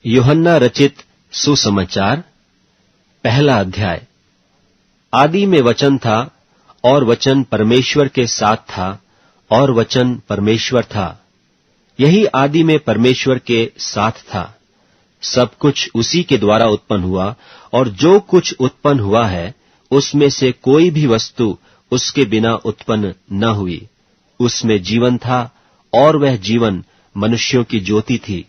यूहन्ना रचित सुसमाचार, पहला अध्याय। आदि में वचन था, और वचन परमेश्वर के साथ था, और वचन परमेश्वर था। यही आदि में परमेश्वर के साथ था। सब कुछ उसी के द्वारा उत्पन्न हुआ, और जो कुछ उत्पन्न हुआ है, उसमें से कोई भी वस्तु उसके बिना उत्पन्न न हुई। उसमें जीवन था, और वह जीवन मनुष्यों की ज्योति थी।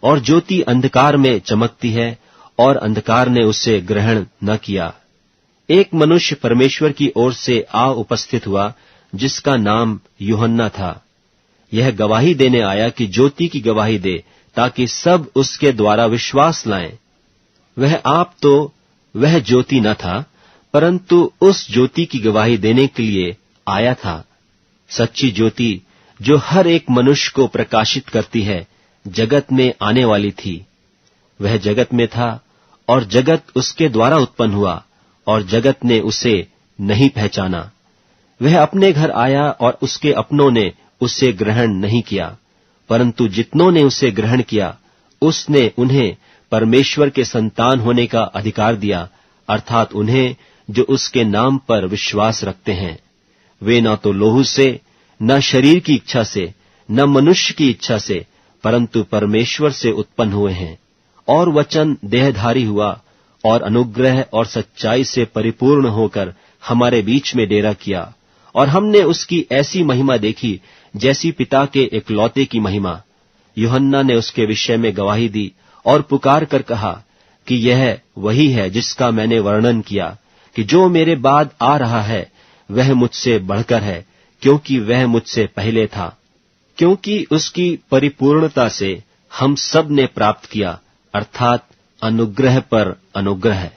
और ज्योति अंधकार में चमकती है, और अंधकार ने उसे ग्रहण न किया। एक मनुष्य परमेश्वर की ओर से आ उपस्थित हुआ, जिसका नाम यूहन्ना था। यह गवाही देने आया कि ज्योति की गवाही दे, ताकि सब उसके द्वारा विश्वास लाएं। वह आप तो वह ज्योति न था, परंतु उस ज्योति की गवाही देने के लिए आया था। सच्ची ज्योति, जो हर एक मनुष्य को प्रकाशित करती है, जगत में आने वाली थी। वह जगत में था, और जगत उसके द्वारा उत्पन्न हुआ, और जगत ने उसे नहीं पहचाना। वह अपने घर आया, और उसके अपनों ने उसे ग्रहण नहीं किया। परंतु जितनों ने उसे ग्रहण किया, उसने उन्हें परमेश्वर के संतान होने का अधिकार दिया, अर्थात उन्हें जो उसके नाम पर विश्वास रखते हैं। वे न तो लोहू से, न शरीर की इच्छा से, न मनुष्य की इच्छा से, परंतु परमेश्वर से उत्पन्न हुए हैं। और वचन देहधारी हुआ, और अनुग्रह और सच्चाई से परिपूर्ण होकर हमारे बीच में डेरा किया। और हमने उसकी ऐसी महिमा देखी, जैसी पिता के इकलौते की महिमा। यूहन्ना ने उसके विषय में गवाही दी, और पुकार कर कहा कि यह वही है जिसका मैंने वर्णन किया, कि जो मेरे बाद आ रहा है, वह मुझसे बढ़कर है, क्योंकि वह मुझसे पहले था। क्योंकि उसकी परिपूर्णता से हम सब ने प्राप्त किया, अर्थात अनुग्रह पर अनुग्रह।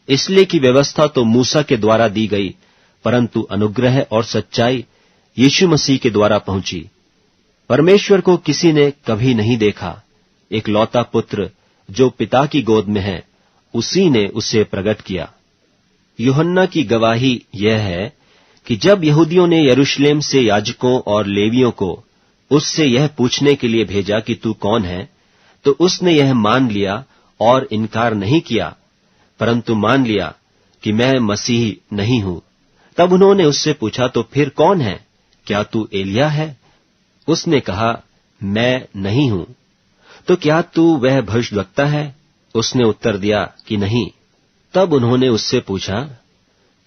इसलिए कि व्यवस्था तो मूसा के द्वारा दी गई, परंतु अनुग्रह और सच्चाई यीशु मसीह के द्वारा पहुंची। परमेश्वर को किसी ने कभी नहीं देखा। इकलौता पुत्र जो पिता की गोद में है, उसी ने उसे प्रकट किया। यूहन्ना की गवाही यह है कि जब यहूदियों ने यरूशलेम से याजकों और लेवियों को उससे यह पूछने के लिए भेजा कि तू कौन है, तो उसने यह मान लिया और इनकार नहीं किया, परंतु मान लिया कि मैं मसीह नहीं हूं। तब उन्होंने उससे पूछा, तो फिर कौन है? क्या तू एलिया है? उसने कहा, मैं नहीं हूं। तो क्या तू वह भविष्यद्वक्ता है? उसने उत्तर दिया कि नहीं। तब उन्होंने उससे पूछा,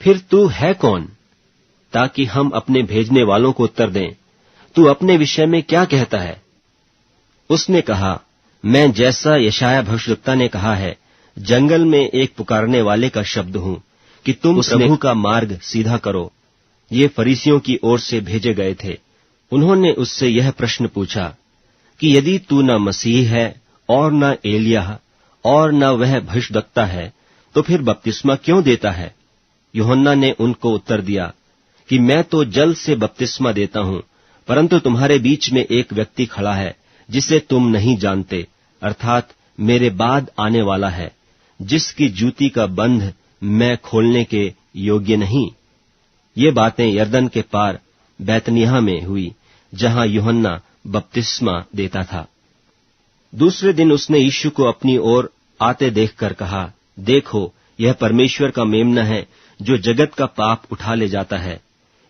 फिर तू है कौन, ताकि हम अपने भेजने वालों को उत्तर दें। तू अपने विषय में क्या कहता है? उसने कहा, मैं जैसा यशाया भविष्यद्वक्ता ने कहा है, जंगल में एक पुकारने वाले का शब्द हूं कि तुम प्रभु का मार्ग सीधा करो। ये फरीसियों की ओर से भेजे गए थे। उन्होंने उससे यह प्रश्न पूछा कि यदि तू न मसीह है, और न एलिया, और न वह भविष्यद्वक्ता है, तो फिर बपतिस्मा क्यों देता है? यूहन्ना ने उनको उत्तर दिया कि मैं तो जल से बपतिस्मा देता हूं, परंतु तुम्हारे बीच में एक व्यक्ति खड़ा है, जिसे तुम नहीं जानते, अर्थात मेरे बाद आने वाला है, जिसकी जूती का बंध मैं खोलने के योग्य नहीं। ये बातें यरदन के पार बैतनिय्याह में हुई, जहां यूहन्ना बपतिस्मा देता था। दूसरे दिन उसने यीशु को अपनी ओर आते देखकर कहा, देखो, यह परमेश्वर का मेम्ना है, जो जगत का पाप उठा ले जाता है।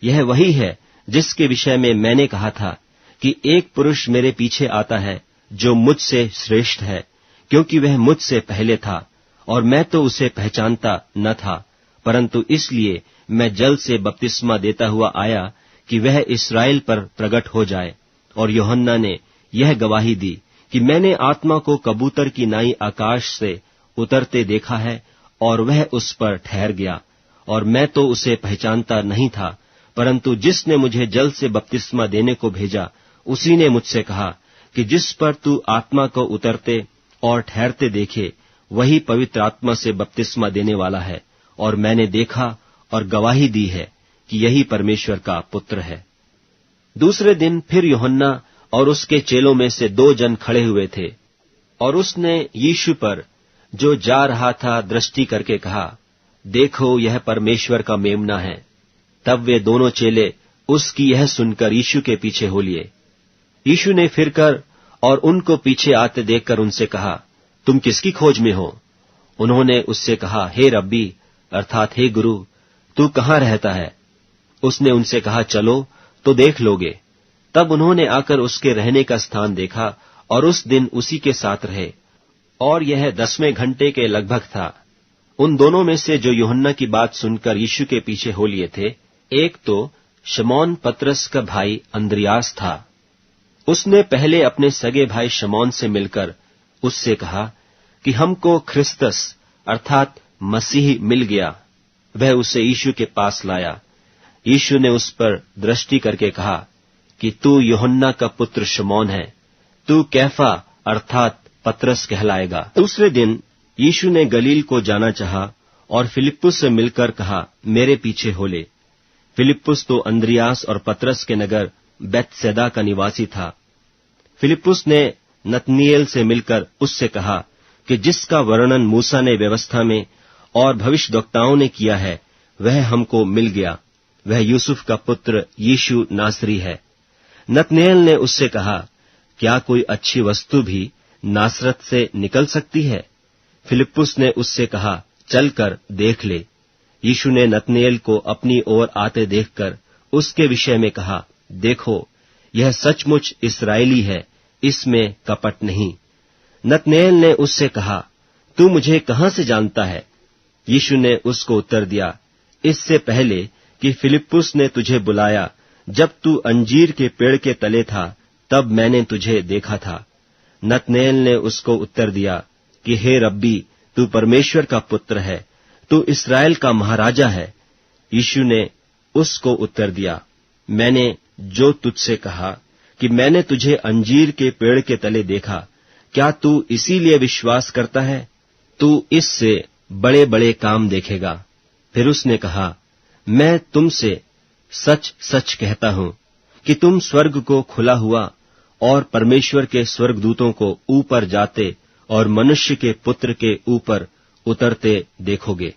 यह वही है जिसके विषय में मैंने कहा था कि एक पुरुष मेरे पीछे आता है, जो मुझसे श्रेष्ठ है, क्योंकि वह मुझसे पहले था, और मैं तो उसे पहचानता न था, परंतु इसलिए मैं जल से बपतिस्मा देता हुआ आया कि वह इस्राएल पर प्रकट हो जाए। और यूहन्ना ने यह गवाही दी कि मैंने आत्मा को कबूतर की नाई आकाश से उतरते देखा है, और वह उस पर ठहर गया। और मैं तो उसे पहचानता नहीं था, परंतु जिसने मुझे जल से बपतिस्मा देने को भेजा, उसी ने मुझसे कहा कि जिस पर तू आत्मा को उतरते और ठहरते देखे, वही पवित्र आत्मा से बपतिस्मा देने वाला है। और मैंने देखा और गवाही दी है कि यही परमेश्वर का पुत्र है। दूसरे दिन फिर यूहन्ना और उसके चेलों में से 2 जन खड़े हुए थे, और उसने यीशु पर, जो जा रहा था, दृष्टि करके कहा, देखो, यह परमेश्वर का मेम्ना है। तब वे दोनों चेले उसकी यह सुनकर यीशु के पीछे हो लिए। यीशु ने फिरकर और उनको पीछे आते देखकर उनसे कहा, तुम किसकी खोज में हो? उन्होंने उससे कहा, हे रब्बी अर्थात हे गुरु, तू कहाँ रहता है? उसने उनसे कहा, चलो तो देख लोगे। तब उन्होंने आकर उसके रहने का स्थान देखा और उस दिन उसी के साथ रहे, और यह 10वें घंटे के लगभग था। उन दोनों में से जो यूहन्ना की बात सुनकर यीशु के पीछे हो लिए थे, एक तो शमौन पतरस का भाई अंद्रियास था। उसने पहले अपने सगे भाई शमौन से मिलकर उससे कहा कि हमको ख्रिस्तस अर्थात मसीह मिल गया। वह उसे यीशु के पास लाया। यीशु ने उस पर दृष्टि करके कहा कि तू यूहन्ना का पुत्र शमौन है, तू कैफा अर्थात पतरस कहलाएगा। दूसरे दिन यीशु ने गलील को जाना चाहा और फिलिप्पुस से मिलकर कहा, मेरे पीछे हो ले। फिलिप्पुस तो अंद्रियास और पतरस के नगर बेतसैदा का निवासी था। फिलिप्पुस ने नतनीएल से मिलकर उससे कहा कि जिसका वर्णन मूसा ने व्यवस्था में और भविष्यद्वक्ताओं ने किया है, वह हमको मिल गया। वह यूसुफ का पुत्र यीशु नासरी है। नतनीएल ने उससे कहा, क्या कोई अच्छी वस्तु भी नासरत से निकल सकती है? फिलिप्पुस ने उससे कहा, चलकर देख ले। यीशु ने नतनीएल को अपनी ओर आते देखकर उसके विषय में कहा, देखो, यह सचमुच इस्राएली है, इसमें कपट नहीं। नतनीएल ने उससे कहा, तू मुझे कहां से जानता है? यीशु ने उसको उत्तर दिया, इससे पहले कि फिलिप्पुस ने तुझे बुलाया, जब तू अंजीर के पेड़ के तले था, तब मैंने तुझे देखा था। नतनीएल ने उसको उत्तर दिया कि हे रब्बी, तू परमेश्वर का पुत्र है, तू इस्राएल का महाराजा है। यीशु ने उसको उत्तर दिया, मैंने जो तुझसे कहा कि मैंने तुझे अंजीर के पेड़ के तले देखा, क्या तू इसीलिए विश्वास करता है? तू इससे बड़े बड़े काम देखेगा। फिर उसने कहा, मैं तुमसे सच सच कहता हूं कि तुम स्वर्ग को खुला हुआ और परमेश्वर के स्वर्गदूतों को ऊपर जाते और मनुष्य के पुत्र के ऊपर उतरते देखोगे।